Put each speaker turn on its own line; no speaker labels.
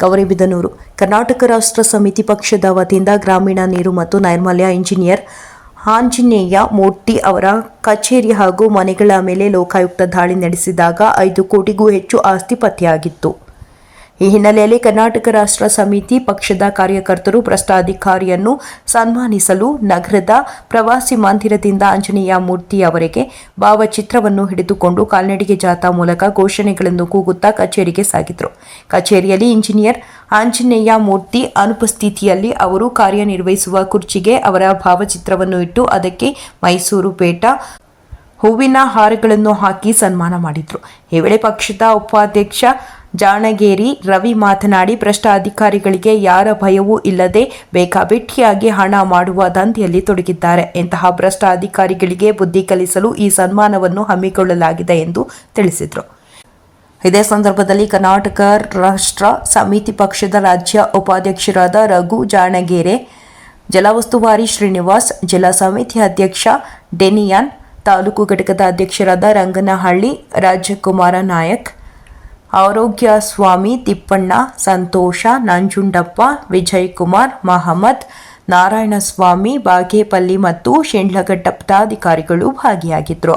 ಗೌರಿಬಿದನೂರು ಕರ್ನಾಟಕ ರಾಷ್ಟ್ರ ಸಮಿತಿ ಪಕ್ಷದ ವತಿಯಿಂದ ಗ್ರಾಮೀಣ ನೀರು ಮತ್ತು ನೈರ್ಮಲ್ಯ ಇಂಜಿನಿಯರ್ ಆಂಜನೇಯ ಮೂರ್ತಿ ಅವರ ಕಚೇರಿ ಹಾಗೂ ಮನೆಗಳ ಮೇಲೆ ಲೋಕಾಯುಕ್ತ ದಾಳಿ ನಡೆಸಿದಾಗ 5 ಕೋಟಿಗೂ ಹೆಚ್ಚು ಆಸ್ತಿ ಪತ್ತೆಯಾಗಿತ್ತು. ಈ ಹಿನ್ನೆಲೆಯಲ್ಲಿ ಕರ್ನಾಟಕ ರಾಷ್ಟ್ರ ಸಮಿತಿ ಪಕ್ಷದ ಕಾರ್ಯಕರ್ತರು ಭ್ರಷ್ಟ ಅಧಿಕಾರಿಯನ್ನು ಸನ್ಮಾನಿಸಲು ನಗರದ ಪ್ರವಾಸಿ ಮಂದಿರದಿಂದ ಆಂಜನೇಯ ಮೂರ್ತಿ ಅವರಿಗೆ ಭಾವಚಿತ್ರವನ್ನು ಹಿಡಿದುಕೊಂಡು ಕಾಲ್ನಡಿಗೆ ಜಾಥಾ ಮೂಲಕ ಘೋಷಣೆಗಳನ್ನು ಕೂಗುತ್ತಾ ಕಚೇರಿಗೆ ಸಾಗಿದರು. ಕಚೇರಿಯಲ್ಲಿ ಇಂಜಿನಿಯರ್ ಆಂಜನೇಯ ಮೂರ್ತಿ ಅನುಪಸ್ಥಿತಿಯಲ್ಲಿ ಅವರು ಕಾರ್ಯನಿರ್ವಹಿಸುವ ಕುರ್ಚಿಗೆ ಅವರ ಭಾವಚಿತ್ರವನ್ನು ಇಟ್ಟು ಅದಕ್ಕೆ ಮೈಸೂರು ಪೇಟ ಹೂವಿನ ಹಾರಗಳನ್ನು ಹಾಕಿ ಸನ್ಮಾನ ಮಾಡಿದರು. ಈ ವೇಳೆ ಪಕ್ಷದ ಉಪಾಧ್ಯಕ್ಷ ಜಾಣಗೇರಿ ರವಿ ಮಾತನಾಡಿ, ಭ್ರಷ್ಟ ಅಧಿಕಾರಿಗಳಿಗೆ ಯಾರ ಭಯವೂ ಇಲ್ಲದೆ ಬೇಕಾಬಿಟ್ಟಿಯಾಗಿ ಹಣ ಮಾಡುವ ದಂಧೆಯಲ್ಲಿ ತೊಡಗಿದ್ದಾರೆ. ಇಂತಹ ಭ್ರಷ್ಟ ಅಧಿಕಾರಿಗಳಿಗೆ ಬುದ್ಧಿ ಕಲಿಸಲು ಈ ಸನ್ಮಾನವನ್ನು ಹಮ್ಮಿಕೊಳ್ಳಲಾಗಿದೆ ಎಂದು ತಿಳಿಸಿದರು. ಇದೇ ಸಂದರ್ಭದಲ್ಲಿ ಕರ್ನಾಟಕ ರಾಷ್ಟ್ರ ಸಮಿತಿ ಪಕ್ಷದ ರಾಜ್ಯ ಉಪಾಧ್ಯಕ್ಷರಾದ ರಘು ಜಾಣಗೇರೆ, ಜಲ ಉಸ್ತುವಾರಿ ಶ್ರೀನಿವಾಸ್, ಜಿಲ್ಲಾ ಸಮಿತಿ ಅಧ್ಯಕ್ಷ ಡೆನಿಯಾನ್, ತಾಲೂಕು ಘಟಕದ ಅಧ್ಯಕ್ಷರಾದ ರಂಗನಹಳ್ಳಿ ರಾಜಕುಮಾರ ನಾಯಕ್, ಆರೋಗ್ಯ ಸ್ವಾಮಿ ತಿಪ್ಪಣ್ಣ, ಸಂತೋಷ, ನಂಜುಂಡಪ್ಪ, ವಿಜಯಕುಮಾರ್, ಮಹಮ್ಮದ್, ನಾರಾಯಣಸ್ವಾಮಿ, ಬಾಗೇಪಲ್ಲಿ ಮತ್ತು ಶಿಂಡ್ಲಘಟ್ಟ ಪದಾಧಿಕಾರಿಗಳು ಭಾಗಿಯಾಗಿದ್ದರು.